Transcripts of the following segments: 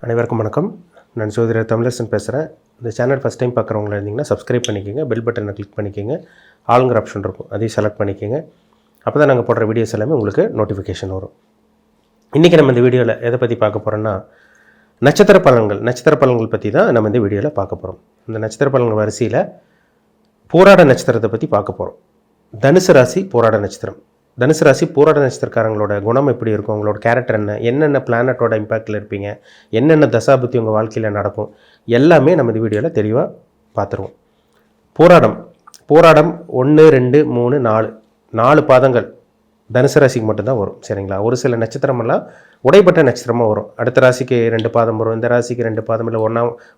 அனைவருக்கும் வணக்கம். நான் ஜோதிடர் தமிழரசன் பேசுகிறேன். இந்த சேனல் ஃபஸ்ட் டைம் பார்க்குறவங்களா இருந்தீங்கன்னா சப்ஸ்கிரைப் பண்ணிக்கோங்க, பெல் பட்டனை கிளிக் பண்ணிக்கோங்க, ஆளுங்கிற ஆப்ஷன் இருக்கும், அதையும் செலக்ட் பண்ணிக்கோங்க. அப்போ தான் நாங்கள் போடுற வீடியோஸ் எல்லாமே உங்களுக்கு நோட்டிஃபிகேஷன் வரும். இன்றைக்கி நம்ம இந்த வீடியோவில் எதை பற்றி பார்க்க போகிறோன்னா, நட்சத்திர பலன்கள் பற்றி தான் நம்ம இந்த வீடியோவில் பார்க்க போகிறோம். இந்த நட்சத்திர பலன்கள் வரிசையில் போராட நட்சத்திரத்தை பற்றி பார்க்க போகிறோம். தனுசு ராசி போராட நட்சத்திரம். தனுசு ராசி போராட நட்சத்திரக்காரங்களோட குணம் எப்படி இருக்கும், உங்களோட கேரக்டர் என்ன, என்னென்ன பிளானட்டோட இம்பேக்டில் இருப்பீங்க, என்னென்ன தசாபுத்தி உங்கள் வாழ்க்கையில் நடக்கும், எல்லாமே நம்ம இந்த வீடியோவில் தெளிவாக பார்த்துருவோம். போராடம் 1, 2, 3, 4 பாதங்கள் தனுசு ராசிக்கு மட்டும்தான் வரும். சரிங்களா? ஒரு சில நட்சத்திரமெல்லாம் உடைப்பட்ட நட்சத்திரமாக வரும். அடுத்த ராசிக்கு 2 பாதம் வரும், இந்த ராசிக்கு 2 பாதம் இல்லை,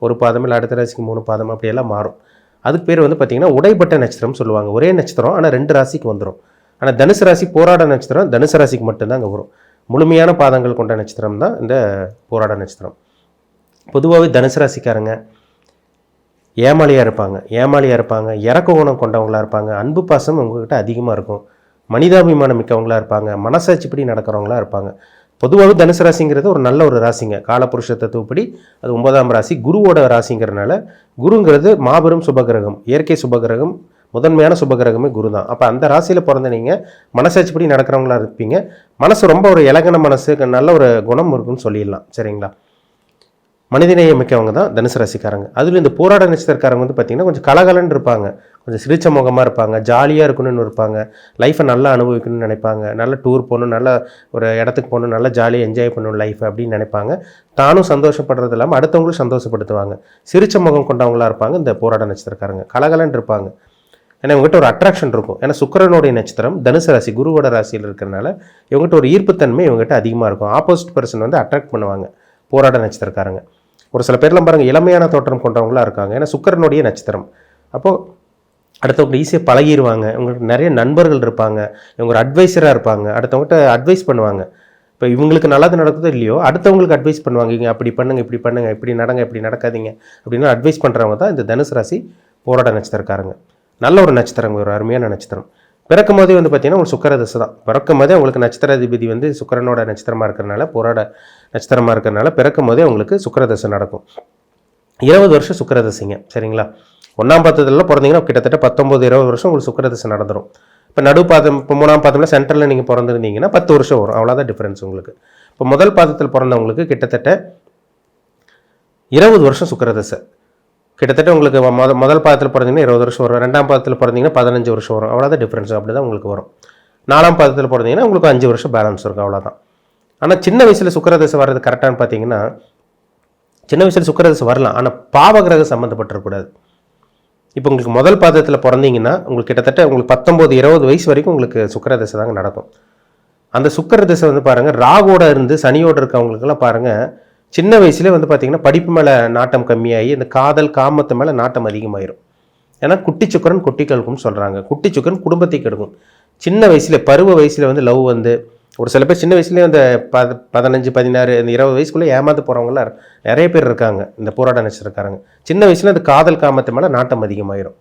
ஒரு பாதம் இல்லை, அடுத்த ராசிக்கு 3 பாதம், அப்படியெல்லாம் மாறும். அதுக்கு பேர் பார்த்திங்கன்னா உடைப்பட்ட நட்சத்திரம் சொல்லுவாங்க. ஒரே நட்சத்திரம் ஆனால் 2 ராசிக்கு வந்துடும். ஆனால் தனுசு ராசி போராட நட்சத்திரம் தனுசு ராசிக்கு மட்டும்தான் அங்கே வரும். முழுமையான பாதங்கள் கொண்ட நட்சத்திரம் தான் இந்த போராட நட்சத்திரம். பொதுவாகவே தனுசு ராசிக்காரங்க ஏமாளியாக இருப்பாங்க, இறக்க குணம் கொண்டவங்களாக இருப்பாங்க, அன்பு பாசம் உங்கள்கிட்ட அதிகமாக இருக்கும், மனிதாபிமானம் மிக்கவங்களாக இருப்பாங்க, மனசாட்சிப்படி நடக்கிறவங்களாக இருப்பாங்க. பொதுவாகவே தனுசு ராசிங்கிறது ஒரு நல்ல ஒரு ராசிங்க. காலபுருஷ தத்துவப்படி அது 9ஆம் ராசி, குருவோட ராசிங்கிறதுனால, குருங்கிறது மாபெரும் சுபகிரகம், இயற்கை சுபகிரகம், முதன்மையான சுபகிரகமே குரு தான். அப்போ அந்த ராசியில் பிறந்த நீங்கள் மனசாட்சிப்படி நடக்கிறவங்களா இருப்பீங்க. மனசு ரொம்ப ஒரு இலகன மனசு, நல்ல ஒரு குணம் இருக்குன்னு சொல்லிடலாம். சரிங்களா? மனிதநேய மிக்கவங்க தான் தனுசு ராசிக்காரங்க. அதுல இந்த போராட நட்சத்திரக்காரங்க பார்த்தீங்கன்னா கொஞ்சம் கலகலன்னு இருப்பாங்க, கொஞ்சம் சிரிச்ச முகமாக இருப்பாங்க, ஜாலியாக இருக்கணும்னு இருப்பாங்க, லைஃப்பை நல்லா அனுபவிக்கணும்னு நினைப்பாங்க, நல்ல டூர் போகணும், நல்ல ஒரு இடத்துக்கு போகணும், நல்லா ஜாலியாக என்ஜாய் பண்ணணும் லைஃப் அப்படின்னு நினைப்பாங்க. தானும் சந்தோஷப்படுறது இல்லாமல் அடுத்தவங்களும் சந்தோஷப்படுத்துவாங்க. சிரிச்ச முகம் கொண்டவங்களா இருப்பாங்க இந்த போராட நட்சத்திரக்காரங்க. கலகலன்னு இருப்பாங்க. ஏன்னா இவங்ககிட்ட ஒரு அட்ராக்ஷன் இருக்கும். ஏன்னா சுக்கிரனுடைய நட்சத்திரம் தனுசு ராசி, குருவோட ராசியில் இருக்கிறனால இவங்ககிட்ட ஒரு ஈர்ப்புத்தன்மை இவங்ககிட்ட அதிகமாக இருக்கும். ஆப்போசிட் பர்சன் அட்ராக்ட் பண்ணுவாங்க போராட நட்சத்திரக்காரங்க. ஒரு சில பேர்லாம் பாருங்கள் இளமையான தோற்றம் கொண்டவங்களாக இருக்காங்க. ஏன்னா சுக்கிரனுடைய நட்சத்திரம். அப்போது அடுத்தவங்க ஈஸியாக பழகிடுவாங்க. இவங்களுக்கு நிறைய நண்பர்கள் இருப்பாங்க, இவங்க ஒரு அட்வைஸராக இருப்பாங்க, அடுத்தவங்ககிட்ட அட்வைஸ் பண்ணுவாங்க. இப்போ இவங்களுக்கு நல்லது நடக்குதோ இல்லையோ அடுத்தவங்களுக்கு அட்வைஸ் பண்ணுவாங்க. இங்கே அப்படி பண்ணுங்க, இப்படி பண்ணுங்க, இப்படி நடங்க, இப்படி நடக்காதீங்க அப்படின்னு அட்வைஸ் பண்ணுறவங்க தான் இந்த தனுசு ராசி போராட நட்சத்திரக்காரங்க. நல்ல ஒரு நட்சத்திரம், ஒரு அருமையான நட்சத்திரம். பிறக்கும் போதே பார்த்தீங்கன்னா ஒரு சுக்கிர தசை தான். பிறக்கும் போதே உங்களுக்கு நட்சத்திராதிபதி சுக்கிரனோட நட்சத்திரமாக இருக்கிறனால, போராட நட்சத்திரமாக இருக்கிறனால பிறக்கும் போதே உங்களுக்கு சுக்கிர தசை நடக்கும். 20 வருஷம் சுக்கிர தசைங்க. சரிங்களா? 1ஆம் பாதத்தில் பிறந்தீங்கன்னா கிட்டத்தட்ட 19-20 வருஷம் உங்களுக்கு சுக்கிர தசை நடந்துடும். இப்போ நடுப்பாதம், இப்போ 3ஆம் பாதத்தில் சென்ட்ரலில் நீங்கள் பிறந்திருந்தீங்கன்னா 10 வருஷம் வரும். அவ்வளோதான் டிஃப்ரென்ஸ் உங்களுக்கு. இப்போ முதல் பாதத்தில் பிறந்தவங்களுக்கு கிட்டத்தட்ட 20 வருஷம் சுக்கிர தசை. கிட்டத்தட்ட உங்களுக்கு முதல் பாதத்தில் பிறந்தீங்கன்னா 20 வருஷம் வரும், 2ஆம் பாதத்தில் பிறந்தீங்கன்னா 15 வருஷம் வரும். அவ்வளோதான் டிஃப்ரென்ஸ். அப்படி தான் உங்களுக்கு வரும். 4ஆம் பாதத்தில் பிறந்தீங்கன்னா உங்களுக்கு 5 வருஷம் பேலன்ஸ் இருக்கும். அவ்வளோதான். ஆனால் சின்ன வயசில் சுக்கிரதசை வர்றது கரெக்டானு பார்த்தீங்கன்னா, சின்ன வயசில் சுக்கிரதசை வரலாம், ஆனால் பாவகிரகம் சம்மந்தப்பட்டிருக்கூடாது. இப்போ உங்களுக்கு முதல் பாதத்தில் பிறந்தீங்கன்னா உங்களுக்கு கிட்டத்தட்ட உங்களுக்கு 19-20 வயசு வரைக்கும் உங்களுக்கு சுக்கிரதசை தாங்க நடக்கும். அந்த சுக்கிரதசை பாருங்கள், ராகுவோட இருந்து சனியோடு இருக்கவங்களுக்கெல்லாம் பாருங்கள், சின்ன வயசுலேயே பார்த்தீங்கன்னா படிப்பு மேலே நாட்டம் கம்மியாகி இந்த காதல் காமத்து மேலே நாட்டம் அதிகமாயிரும். ஏன்னா குட்டி சுக்கரன் குட்டி கழுக்கும்னு சொல்கிறாங்க. குட்டி சுக்கரன் குடும்பத்தை கெடுக்கும். சின்ன வயசில் பருவ வயசில் லவ் ஒரு சில பேர் சின்ன வயசுலேயே 15, 16, இந்த 20 வயசுக்குள்ளே ஏமாந்து போகிறவங்களாம் நிறைய பேர் இருக்காங்க இந்த போராட நட்சத்திரக்காரங்க. சின்ன வயசில் அந்த காதல் காமத்து மேலே நாட்டம் அதிகமாயிரும்.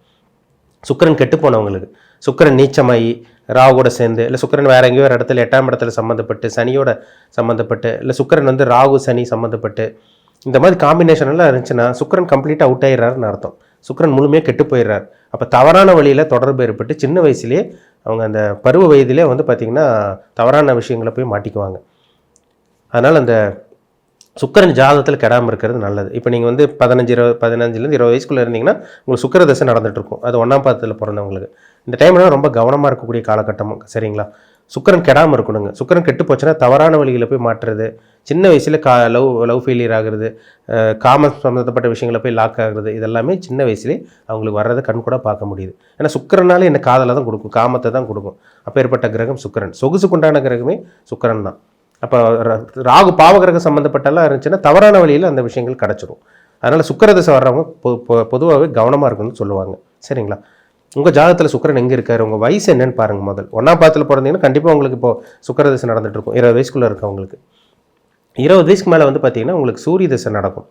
சுக்கிரன் கெட்டு போனவங்களுக்கு, சுக்கிரன் நீச்சமாகி ராகுவோட சேர்ந்து, இல்லை சுக்கிரன் வேறு எங்கேயோ ஒரு இடத்துல 8ஆம் இடத்துல சம்மந்தப்பட்டு, சனியோட சம்மந்தப்பட்டு, இல்லை சுக்கிரன் ராகு சனி சம்மந்தப்பட்டு, இந்த மாதிரி காம்பினேஷன் எல்லாம் இருந்துச்சுன்னா சுக்கிரன் கம்ப்ளீட்டாக அவுட் ஆகிடுறாருன்னு அர்த்தம். சுக்கிரன் முழுமையாக கெட்டு போயிடுறாரு. அப்போ தவறான வழியில் தொடர்பு ஏற்பட்டு சின்ன வயசுலேயே அவங்க அந்த பருவ வயதிலே பார்த்திங்கன்னா தவறான விஷயங்களை போய் மாட்டிக்குவாங்க. அதனால் அந்த சுக்கிரன் ஜாதகத்தில் கெடாமல் இருக்கிறது நல்லது. இப்போ நீங்கள் 15-20 வயசுக்குள்ளே இருந்தீங்கன்னா உங்களுக்கு சுக்கிர தசை நடந்துகிட்ருக்கும். அது 1ஆம் பாதத்தில் பிறந்தவங்களுக்கு. இந்த டைம்லாம் ரொம்ப கவனமாக இருக்கக்கூடிய காலகட்டமும். சரிங்களா? சுக்கிரன் கெடாமல் இருக்கணுங்க. சுக்கிரன் கெட்டு போச்சுன்னா தவறான வழிகளை போய் மாற்றுறது, சின்ன வயசில் லவ் ஃபெயிலியர் ஆகுறது, காம சம்மந்தப்பட்ட விஷயங்களை போய் லாக் ஆகுறது, இதெல்லாமே சின்ன வயசுலேயே அவங்களுக்கு வர்றதை கண் கூட பார்க்க முடியுது. ஏன்னா சுக்கிரனாலே என்ன காதலை தான் கொடுக்கும், காமத்தை தான் கொடுக்கும். அப்பேற்பட்ட கிரகம் சுக்கிரன். சொகுசுக்குண்டான கிரகமே சுக்கிரன் தான். அப்போ ராகு பாவகிரகம் சம்மந்தப்பட்டெல்லாம் இருந்துச்சுன்னா தவறான வழியில் அந்த விஷயங்கள் கிடச்சிரும். அதனால் சுக்கிரதசை வர்றவங்க பொதுவாகவே கவனமாக இருக்குன்னு சொல்லுவாங்க. சரிங்களா? உங்கள் ஜாதகத்தில் சுக்கிரன் எங்கே இருக்கார், உங்கள் வயசு என்னன்னு பாருங்கள். முதல் 1ஆம் பாதத்தில் பிறந்தீங்கன்னா கண்டிப்பாக உங்களுக்கு இப்போது சுக்கிரதசை நடந்துகிட்ருக்கும். 20 வயசுக்குள்ளே இருக்கவங்களுக்கு. 20 வயசுக்கு மேலே பார்த்தீங்கன்னா உங்களுக்கு சூரிய தசை நடக்கும்.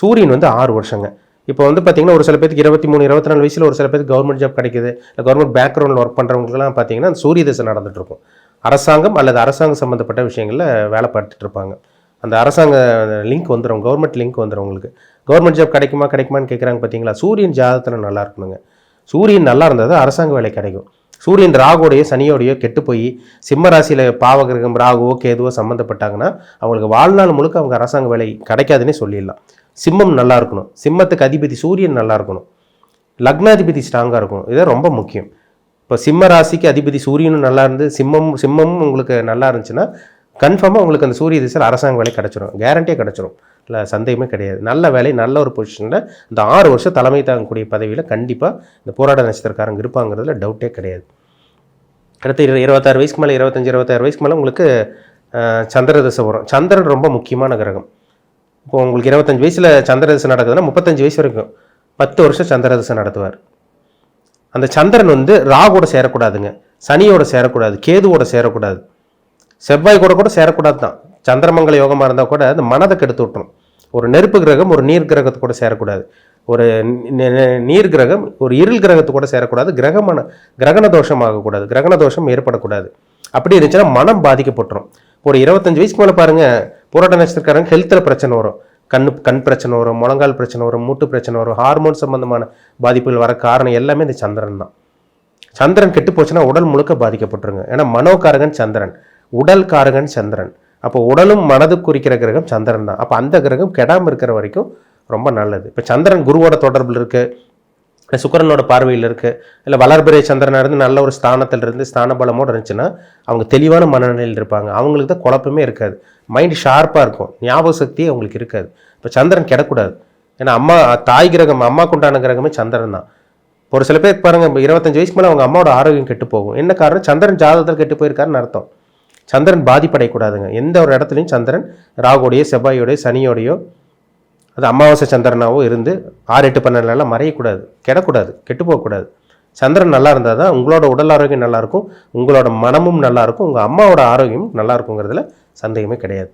சூரியன் 6 வருஷங்க. இப்போ பார்த்தீங்கன்னா ஒரு சில பேருக்கு 23, 24 வயசில் ஒரு சில பேருக்கு கவர்மெண்ட் ஜாப் கிடைக்குது, இல்லை கவர்மெண்ட் பேக்ரவுண்டில் ஒர்க் பண்ணுறவங்களுக்குலாம் பார்த்தீங்கன்னா சூரிய தசை நடந்துகிட்ருக்கும். அரசாங்கம் அல்லது அரசாங்கம் சம்மந்தப்பட்ட விஷயங்களில் வேலை பார்த்துட்டு இருப்பாங்க. அந்த அரசாங்க லிங்க் வந்துடும், கவர்மெண்ட் லிங்க் வந்துடும் உங்களுக்கு. கவர்மெண்ட் ஜாப் கிடைக்குமான்னு கேட்குறாங்க பார்த்தீங்களா? சூரியன் ஜாதகத்தில் நல்லா இருக்கணுங்க. சூரியன் நல்லா இருந்தால் தான் அரசாங்க வேலை கிடைக்கும். சூரியன் ராகுவோடையோ சனியோடையோ கெட்டு போய் சிம்ம ராசியில் பாவகிரகம் ராகுவோ கேதுவோ சம்மந்தப்பட்டாங்கன்னா அவங்களுக்கு வாழ்நாள் முழுக்க அவங்க அரசாங்க வேலை கிடைக்காதுன்னே சொல்லிடலாம். சிம்மம் நல்லா இருக்கணும், சிம்மத்துக்கு அதிபதி சூரியன் நல்லா இருக்கணும், லக்னாதிபதி ஸ்ட்ராங்காக இருக்கணும். இதுதான் ரொம்ப முக்கியம். இப்போ சிம்ம ராசிக்கு அதிபதி சூரியனும் நல்லா இருந்து சிம்மமும் உங்களுக்கு நல்லா இருந்துச்சுன்னா கன்ஃபார்மாக உங்களுக்கு அந்த சூரிய திசையில் அரசாங்க வேலை கிடச்சிரும், கேரண்டியாக கிடச்சிரும். இல்லை சந்தேகமே கிடையாது. நல்ல வேலை, நல்ல ஒரு பொசிஷனில் இந்த 6 வருஷம் தலைமை தாங்கக்கூடிய பதவியில் கண்டிப்பாக இந்த போராட நட்சத்திரக்காரங்க இருப்பாங்கிறதுல டவுட்டே கிடையாது. அடுத்து 26 வயசுக்கு மேலே 25-26 வயசுக்கு மேலே உங்களுக்கு சந்திர திசை வரும். சந்திரன் ரொம்ப முக்கியமான கிரகம். இப்போ உங்களுக்கு 25 வயசில் சந்திர திசை நடக்குதுன்னா 35 வயசு வரைக்கும் 10 வருஷம் சந்திர திசை நடத்துவார். அந்த சந்திரன் வந்து ராகுவோட சேரக்கூடாதுங்க, சனியோட சேரக்கூடாது, கேதுவோட சேரக்கூடாது, செவ்வாய் கூட சேரக்கூடாது தான். சந்திரமங்கல யோகமாக இருந்தால் கூட அந்த மனதை கெடுத்து விட்டுரும். ஒரு நெருப்பு கிரகம் ஒரு நீர் கிரகத்து கூட சேரக்கூடாது, ஒரு நீர் கிரகம் ஒரு இருள் கிரகத்து கூட சேரக்கூடாது, கிரகண தோஷம் ஆகக்கூடாது, கிரகண தோஷம் ஏற்படக்கூடாது. அப்படி இருந்துச்சுன்னா மனம் பாதிக்கப்பட்டுரும். ஒரு 25 வயசுக்கு மேலே பாருங்கள், போராட்ட நட்சத்திரக்காரங்க ஹெல்த்தில் பிரச்சனை வரும், கண் பிரச்சனை வரும், முழங்கால் பிரச்சனை வரும், மூட்டு பிரச்சனை வரும், ஹார்மோன் சம்பந்தமான பாதிப்புகள் வர காரணம் எல்லாமே இந்த சந்திரன் தான். சந்திரன் கெட்டு போச்சுன்னா உடல் முழுக்க பாதிக்கப்பட்டுருங்க. ஏன்னா மனோகாரகன் சந்திரன், உடல் காரகன் சந்திரன். அப்போ உடலும் மனது குறிக்கிற கிரகம் சந்திரன் தான். அப்போ அந்த கிரகம் கெடாமல் இருக்கிற வரைக்கும் ரொம்ப நல்லது. இப்போ சந்திரன் குருவோட தொடர்பில் இருக்குது, இல்லை சுக்கிரனோட பார்வையில் இருக்குது, இல்லை வளர்பிறை சந்திரனாக இருந்து நல்ல ஒரு ஸ்தானத்தில் இருந்து ஸ்தான பலமோடு இருந்துச்சுன்னா அவங்க தெளிவான மனநிலையில் இருப்பாங்க. அவங்களுக்கு தான் குழப்பமே இருக்காது, மைண்டு ஷார்ப்பாக இருக்கும், ஞாபக சக்தியே அவங்களுக்கு இருக்காது. இப்போ சந்திரன் கெடக்கூடாது. ஏன்னா தாய் கிரகம், அம்மாவுக்கு உண்டான கிரகமே சந்திரன் தான். ஒரு சில பேருக்கு பாருங்கள், 25 வயசுக்கு மேலே அவங்க அம்மாவோட ஆரோக்கியம் கெட்டு போகும். என்ன காரணம்? சந்திரன் ஜாதகத்தில் கெட்டு போயிருக்காருன்னு அர்த்தம். சந்திரன் பாதிப்படையக்கூடாதுங்க. எந்த ஒரு இடத்துலையும் சந்திரன் ராகுவோடையோ செவ்வாயோடையோ சனியோடையோ அது அமாவாசை சந்திரனாவோ இருந்து 6, 8, 12 மறையக்கூடாது, கெடக்கூடாது, கெட்டு போகக்கூடாது. சந்திரன் நல்லா இருந்தால் தான் உங்களோட உடல் ஆரோக்கியம் நல்லாயிருக்கும், உங்களோட மனமும் நல்லாயிருக்கும், உங்கள் அம்மாவோட ஆரோக்கியமும் நல்லா இருக்குங்கிறதுல சந்தேகமே கிடையாது.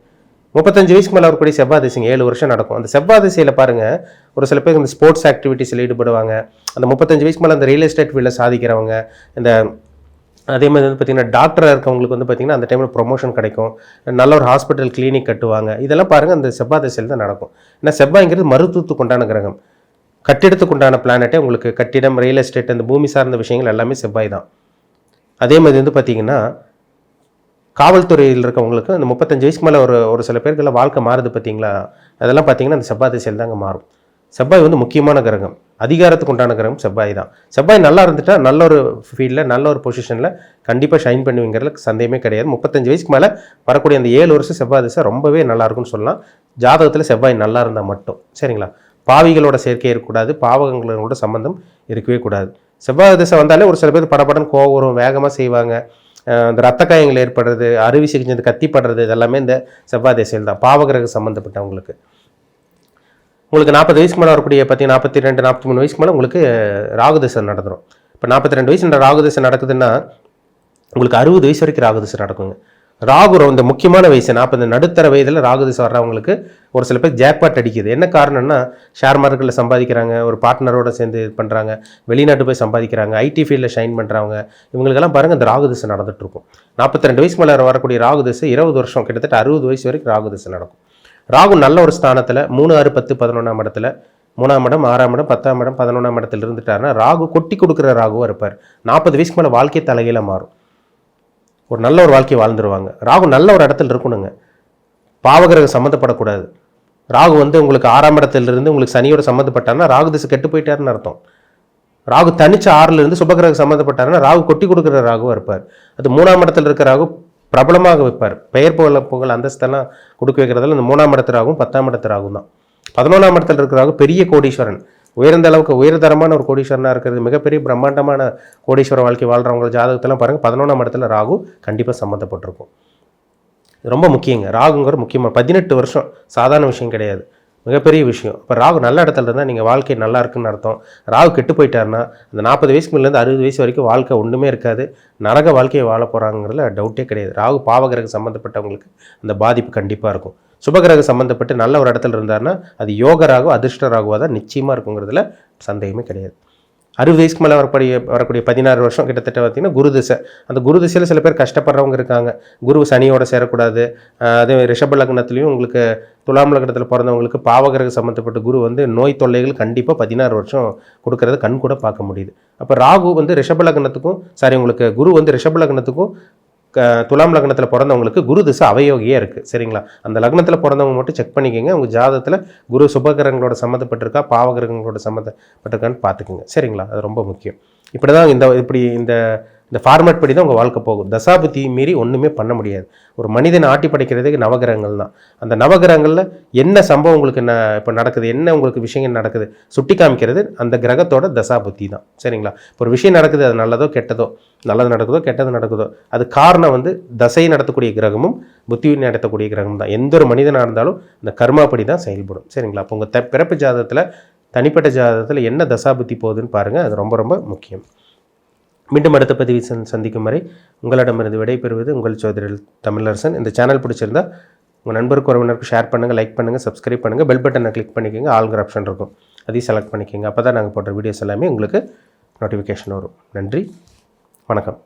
35 வயசுக்கு மேலே வரக்கூடிய செவ்வாய் திசைங்க 7 வருஷம் நடக்கும். அந்த செவ்வாய் திசையில் பாருங்கள், ஒரு சில பேர் இந்த ஸ்போர்ட்ஸ் ஆக்டிவிட்டீஸில் ஈடுபடுவாங்க. அந்த 35 வயசுக்கு மேலே அந்த ரியல் எஸ்டேட் ஃபீல்டில் சாதிக்கிறவங்க, இந்த அதே மாதிரி வந்து பார்த்திங்கன்னா டாக்டராக இருக்கவங்களுக்கு வந்து பார்த்திங்கன்னா அந்த டைமில் ப்ரொமோஷன் கிடைக்கும், நல்ல ஒரு ஹாஸ்பிட்டல் கிளினிக் கட்டுவாங்க. இதெல்லாம் பாருங்கள் அந்த செவ்வாய் திசையில் தான் நடக்கும். ஏன்னா செவ்வாய்ங்கிறது மருத்துவத்துக்கு உண்டான கிரகம், கட்டிடத்துக்கு உண்டான பிளானட்டே உங்களுக்கு கட்டிடம், ரியல் எஸ்டேட், அந்த பூமி சார்ந்த விஷயங்கள் எல்லாமே செவ்வாய் தான். அதே மாதிரி வந்து பார்த்திங்கன்னா காவல்துறையில் இருக்கவங்களுக்கு அந்த 35 வயசுக்கு மேலே ஒரு சில பேருக்கெல்லாம் வாழ்க்கை மாறுது பார்த்தீங்களா, அதெல்லாம் பார்த்திங்கன்னா அந்த செவ்வாய் திசையில் தாங்க மாறும். செவ்வாய் வந்து முக்கியமான கிரகம், அதிகாரத்துக்கு உண்டான கிரகம் செவ்வாய் தான். செவ்வாய் நல்லா இருந்துட்டா நல்ல ஒரு ஃபீல்டில் நல்ல ஒரு பொசிஷனில் கண்டிப்பாக ஷைன் பண்ணுவீங்கிறதுல சந்தேகமே கிடையாது. 35 வயசுக்கு மேலே வரக்கூடிய அந்த 7 வருஷம் செவ்வாய் திசை ரொம்பவே நல்லா இருக்கும்னு சொல்லலாம், ஜாதகத்தில் செவ்வாய் நல்லா இருந்தால் மட்டும். சரிங்களா? பாவிகளோட சேர்க்கை இருக்கக்கூடாது, பாவகங்களோட சம்பந்தம் இருக்கவே கூடாது. செவ்வாய் திசை வந்தாலே ஒரு சில பேர் படப்படன்னு கோவம் வரும், வேகமாக செய்வாங்க, இந்த ரத்த காயங்கள் ஏற்படுறது, அறுவை சிகிச்சை கத்திப்படுறது, இதெல்லாமே இந்த செவ்வாய் திசையில் தான், பாவகிரக சம்மந்தப்பட்டவங்களுக்கு. உங்களுக்கு 40 வயசுக்கு மேலே வரக்கூடிய பார்த்தீங்கன்னா 42, 43 வயசுக்கு மேலே உங்களுக்கு ராகுதிசை நடந்துடும். இப்போ 42 வயசு ராகுதிசை நடக்குதுன்னா உங்களுக்கு 60 வயசு வரைக்கும் ராகுதிசை நடக்குங்க. ராகு இந்த முக்கியமான வயசு 40 நடுத்தர வயதில் ராகுதிசை வர்றவங்களுக்கு ஒரு சில பேர் ஜாக்பாட் அடிக்குது. என்ன காரணம்னா ஷேர் மார்க்கெட்டில் சம்பாதிக்கிறாங்க, ஒரு பார்ட்னரோட சேர்ந்து இது பண்ணுறாங்க, வெளிநாட்டு போய் சம்பாதிக்கிறாங்க, ஐடி ஃபீல்டில் ஷைன் பண்ணுறவங்க, இவங்களுக்கெல்லாம் பாருங்கள் இந்த ராகுதிசை நடந்துகிட்ருக்கும். 42 வயசுக்கு மேலே வரக்கூடிய ராகுதிசை 20 வருஷம், கிட்டத்தட்ட 60 வயசு வரைக்கும் ராகுதிசை நடக்கும். ராகு நல்ல ஒரு ஸ்தானத்தில் 3, 6, 10, 11ஆம் இடத்துல, 3ஆம் இடம், 6ஆம் இடம், 10ஆம் இடம், 11ஆம் இடத்துல இருந்துட்டாருன்னா ராகு கொட்டி கொடுக்குற ராகுவாக இருப்பார். 40 வயசுக்கு மேலே வாழ்க்கை தலைகீழ மாறும், ஒரு நல்ல ஒரு வாழ்க்கையை வாழ்ந்துருவாங்க. ராகு நல்ல ஒரு இடத்துல இருக்கணுங்க, பாவகிரகம் சம்மந்தப்படக்கூடாது. ராகு வந்து உங்களுக்கு 6ஆம் இடத்துலேருந்து உங்களுக்கு சனியோட சம்மந்தப்பட்டாருன்னா ராகு திசை கெட்டு போயிட்டாருன்னு அர்த்தம். ராகு தனிச்ச 6லேருந்து சுபகிரகம் சம்மந்தப்பட்டாருன்னா ராகு கொட்டி கொடுக்குற ராகுவாக இருப்பார். அது 3ஆம் இடத்துல இருக்கிற ராகு பிரபலமாக வைப்பார், பெயர் புகழ் அந்தஸ்தெல்லாம் கொடுக்க வைக்கிறதுல இந்த 3ஆம் இடத்துறாகும் 10ஆம் இடத்துறாகும் தான். 11ஆம் இடத்துல இருக்கிறாகும் பெரிய கோடீஸ்வரன், உயர்ந்த அளவுக்கு உயர்தரமான ஒரு கோடீஸ்வரனாக இருக்கிறது, மிகப்பெரிய பிரம்மாண்டமான கோடீஸ்வர வாழ்க்கை வாழ்கிறவங்க ஜாதகத்தெல்லாம் பாருங்கள் 11ஆம் இடத்துல ராகு கண்டிப்பாக சம்மந்தப்பட்டிருக்கும். ரொம்ப முக்கியங்க, ராகுங்கிற முக்கியமாக 18 வருஷம் சாதாரண விஷயம் கிடையாது, மிகப்பெரிய விஷயம். இப்போ ராகு நல்ல இடத்துல இருந்தால் நீங்கள் வாழ்க்கை நல்லா இருக்குன்னு அர்த்தம். ராகு கெட்டு போயிட்டாருன்னா அந்த 40 வயசுக்கு மேலேருந்து 60 வயசு வரைக்கும் வாழ்க்கை ஒன்றுமே இருக்காது, நரக வாழ்க்கையை வாழ போகிறாங்கிறதுல டவுட்டே கிடையாது. ராகு பாவகிரகம் சம்மந்தப்பட்டவங்களுக்கு அந்த பாதிப்பு கண்டிப்பாக இருக்கும். சுபகிரகம் சம்மந்தப்பட்டு நல்ல ஒரு இடத்துல இருந்தாருன்னா அது யோக ராகு, அதிர்ஷ்ட ராகுவாக தான் நிச்சயமாக இருக்குங்கிறதுல சந்தேகமே கிடையாது. 60 வயசுக்கு மேலே வரக்கூடிய 16 வருஷம் கிட்டத்தட்ட பார்த்திங்கன்னா குரு திசை. அந்த குரு திசையில் சில பேர் கஷ்டப்படுறவங்க இருக்காங்க. குரு சனியோட சேரக்கூடாது. அதே ரிஷப லக்னத்துலேயும் உங்களுக்கு துலாம் லக்னத்தில் பிறந்தவங்களுக்கு பாவகிரக சம்மந்தப்பட்ட குரு வந்து நோய் தொல்லைகள் கண்டிப்பாக 16 வருஷம் கொடுக்கறது கண் கூட பார்க்க முடியுது. அப்போ ராகு வந்து ரிஷப லக்னத்துக்கும் உங்களுக்கு குரு வந்து ரிஷப லக்னத்துக்கும் துலாம் லக்னத்தில் பிறந்தவங்களுக்கு குரு திசை அவயோகியாக இருக்குது. சரிங்களா? அந்த லக்னத்தில் பிறந்தவங்க மட்டும் செக் பண்ணிக்கோங்க. உங்கள் ஜாதகத்தில் குரு சுபகிரகங்களோட சம்மந்தப்பட்டிருக்கா பாவகிரகங்களோட சம்மந்தப்பட்டிருக்கான்னு பார்த்துக்குங்க. சரிங்களா? அது ரொம்ப முக்கியம். இப்படி தான் இந்த ஃபார்மேட் படி தான் உங்கள் வாழ்க்கை போகும். தசாபுத்தி மீறி ஒன்றுமே பண்ண முடியாது. ஒரு மனிதனை ஆட்டி படைக்கிறதுக்கு நவகிரகங்கள் தான். அந்த நவகிரகங்களில் என்ன சம்பவம் உங்களுக்கு இப்போ நடக்குது, என்ன உங்களுக்கு விஷயங்கள் நடக்குது சுட்டி காமிக்கிறது அந்த கிரகத்தோட தசாபுத்தி தான். சரிங்களா? இப்போ ஒரு விஷயம் நடக்குது, அது நல்லதோ கெட்டதோ, நல்லது நடக்குதோ கெட்டது நடக்குதோ, அது காரணம் வந்து தசை நடத்தக்கூடிய கிரகமும் புத்தி நடத்தக்கூடிய கிரகமும் தான். எந்த ஒரு மனிதனாக இருந்தாலும் இந்த கர்மாப்படி தான் செயல்படும். சரிங்களா? அப்போ உங்கள் பிறப்பு ஜாதகத்தில் தனிப்பட்ட ஜாதகத்தில் என்ன தசாபுத்தி போகுதுன்னு பாருங்கள். அது ரொம்ப ரொம்ப முக்கியம். மீண்டும் அடுத்த பதிவு சந்திக்கும் வரை உங்களிடமிருந்து விடைபெறுவது உங்கள் சோதரில் தமிழரசன். இந்த சேனல் பிடிச்சிருந்தா உங்கள் நண்பருக்கு உறவினருக்கு ஷேர் பண்ணுங்கள், லைக் பண்ணுங்கள், சப்ஸ்கிரைப் பண்ணுங்கள், பெல் பட்டனை கிளிக் பண்ணிக்கோங்க. ஆல்கிற ஆப்ஷன் இருக்கும், அதையும் செலக்ட் பண்ணிக்கோங்க. அப்போ தான் நாங்கள் போடுற வீடியோஸ் எல்லாமே உங்களுக்கு நோட்டிஃபிகேஷன் வரும். நன்றி, வணக்கம்.